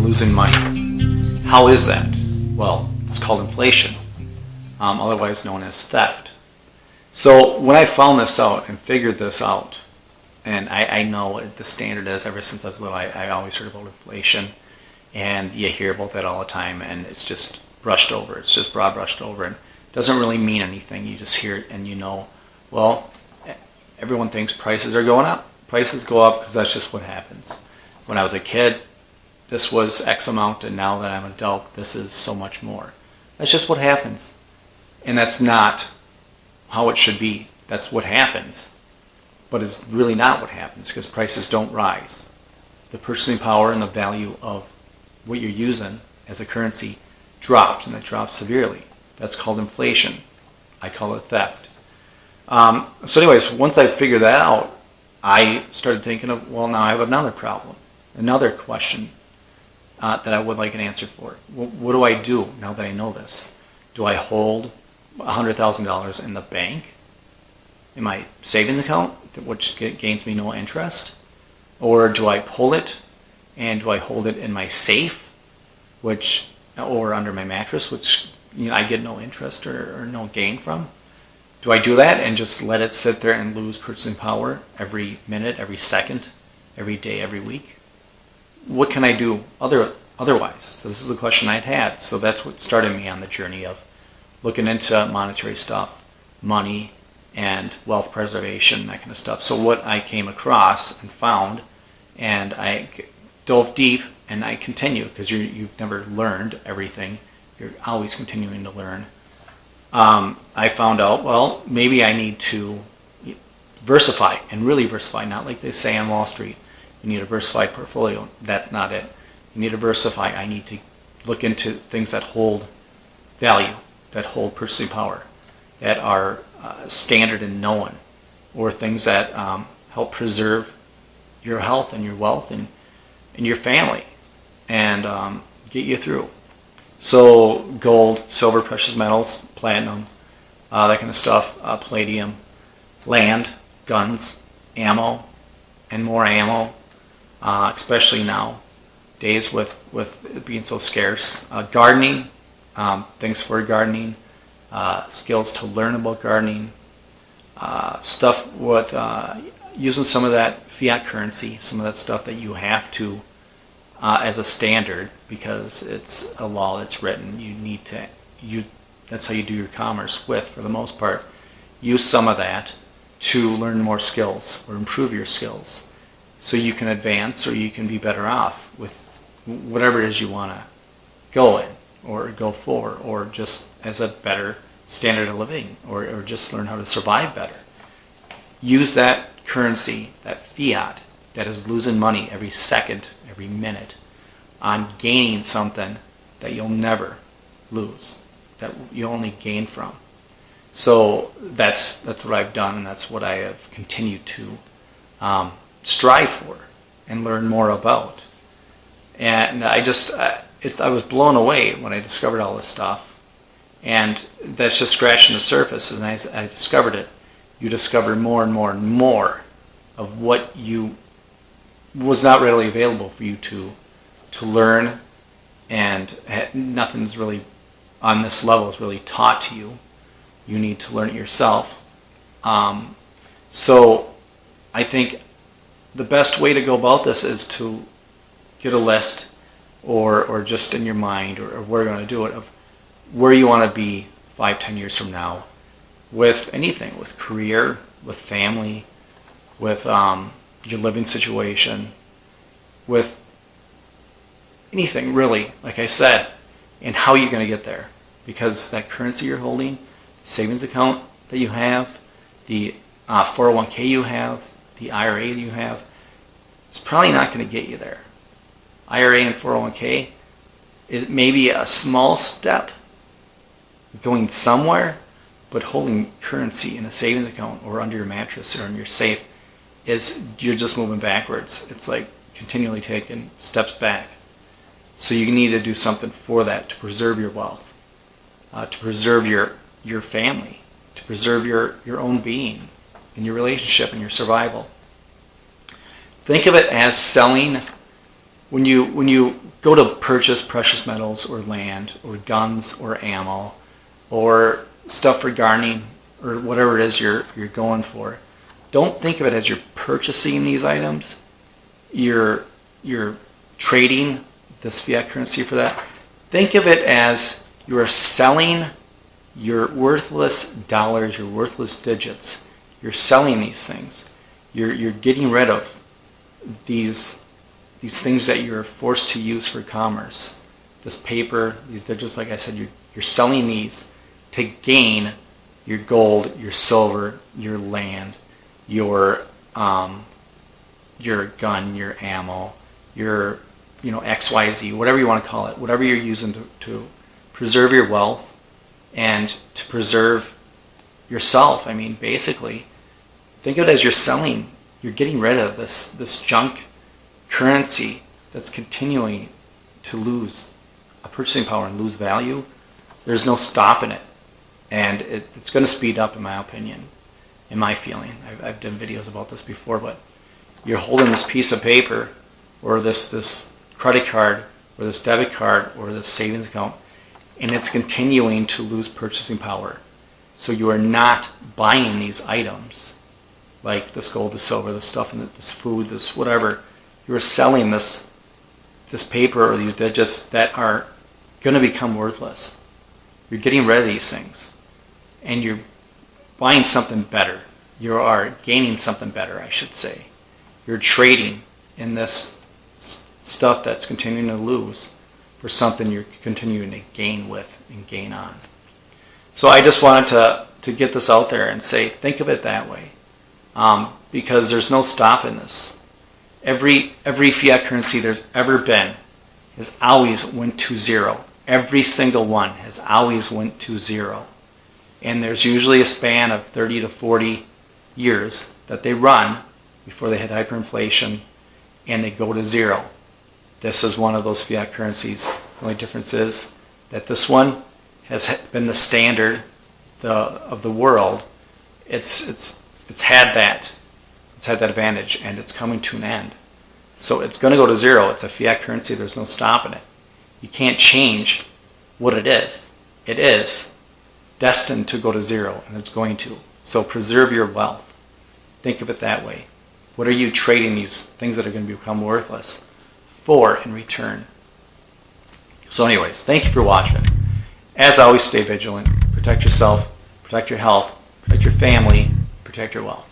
losing money. How is that? Well, it's called inflation, otherwise known as theft. So when I found this out and figured this out, and I know what the standard is ever since I was little, I always heard about inflation, and you hear about that all the time, and it's just brushed over. It's just broad brushed over, and it doesn't really mean anything. You just hear it, and you know, well, everyone thinks prices are going up. Prices go up because that's just what happens. When I was a kid, this was X amount, and now that I'm an adult, this is so much more. That's just what happens. And that's not how it should be. That's what happens. But it's really not what happens, because prices don't rise. The purchasing power and the value of what you're using as a currency drops, and it drops severely. That's called inflation. I call it theft. So anyways, once I figured that out, I started thinking of, well, now I have another problem, another question that I would like an answer for. What do I do now that I know this? Do I hold $100,000 in the bank, in my savings account, which gains me no interest? Or do I pull it, and do I hold it in my safe, or under my mattress, which I get no interest or no gain from? Do I do that and just let it sit there and lose purchasing power every minute, every second, every day, every week? What can I do otherwise? So this is the question I'd had. So that's what started me on the journey of looking into monetary stuff, money, and wealth preservation, that kind of stuff. So what I came across and found, and I dove deep, and I continue, because you've never learned everything. You're always continuing to learn. I found out, well, maybe I need to diversify, and really diversify, not like they say on Wall Street. You need a diversified portfolio. That's not it. You need to diversify. I need to look into things that hold value, that hold purchasing power, that are standard and known, or things that help preserve your health and your wealth and your family, and get you through. So gold, silver, precious metals, platinum, that kind of stuff, palladium, land, guns, ammo, and more ammo, especially now days with it being so scarce. Gardening, things for gardening, skills to learn about gardening, stuff with using some of that fiat currency, some of that stuff that you have to as a standard, because it's a law that's written. You need to that's how you do your commerce with, for the most part. Use some of that to learn more skills or improve your skills, so you can advance, or you can be better off with whatever it is you want to go in, or go for, or just as a better standard of living, or just learn how to survive better. Use that currency, that fiat, that is losing money every second, every minute, on gaining something that you'll never lose, that you only gain from. So that's what I've done, and that's what I have continued to strive for and learn more about. And I was blown away when I discovered all this stuff. And that's just scratching the surface. And as I discovered it, you discover more and more and more of what was not readily available for you to learn, and nothing's really on this level is really taught to you. You need to learn it yourself. So I think the best way to go about this is to get a list, or just in your mind, or where you're going to do it, of where you want to be 5-10 years from now, with anything, with career, with family, with your living situation, with anything really, like I said, and how you're going to get there. Because that currency you're holding, savings account that you have, the 401k you have, the IRA that you have, it's probably not going to get you there. IRA and 401k, it may be a small step going somewhere, but holding currency in a savings account or under your mattress or in your safe, you're just moving backwards. It's like continually taking steps back. So you need to do something for that, to preserve your wealth, to preserve your family, to preserve your own being and your relationship and your survival. Think of it as selling when you go to purchase precious metals or land or guns or ammo or stuff for gardening or whatever it is you're going for, don't think of it as you're purchasing these items. You're trading this fiat currency for that. Think of it as you are selling your worthless dollars, your worthless digits. You're selling these things. You're getting rid of these things that you're forced to use for commerce. This paper, these digits, like I said, you're selling these to gain your gold, your silver, your land, your gun, your ammo, your XYZ, whatever you want to call it, whatever you're using to preserve your wealth and to preserve yourself. I mean, basically, think of it as you're selling, you're getting rid of this junk currency that's continuing to lose a purchasing power and lose value. There's no stopping it. And it's going to speed up, in my opinion, in my feeling. I've done videos about this before, but you're holding this piece of paper or this credit card or this debit card or this savings account, and it's continuing to lose purchasing power. So you are not buying these items like this gold, this silver, this stuff, and this food, this whatever. You are selling this paper or these digits that are going to become worthless. You're getting rid of these things, and you're buying something better. You are gaining something better, I should say. You're trading in this stuff that's continuing to lose for something you're continuing to gain with and gain on. So I just wanted to get this out there and say, think of it that way, because there's no stopping this. Every fiat currency there's ever been has always went to zero. Every single one has always went to zero. And there's usually a span of 30 to 40 years that they run before they hit hyperinflation and they go to zero. This is one of those fiat currencies. The only difference is that this one has been the standard of the world. It's had that advantage, and it's coming to an end. So it's going to go to zero. It's a fiat currency. There's no stopping it. You can't change what it is. It is destined to go to zero, and it's going to. So preserve your wealth. Think of it that way. What are you trading these things that are going to become worthless for in return? So anyways, thank you for watching. As always, stay vigilant. Protect yourself, protect your health, protect your family, protect your wealth.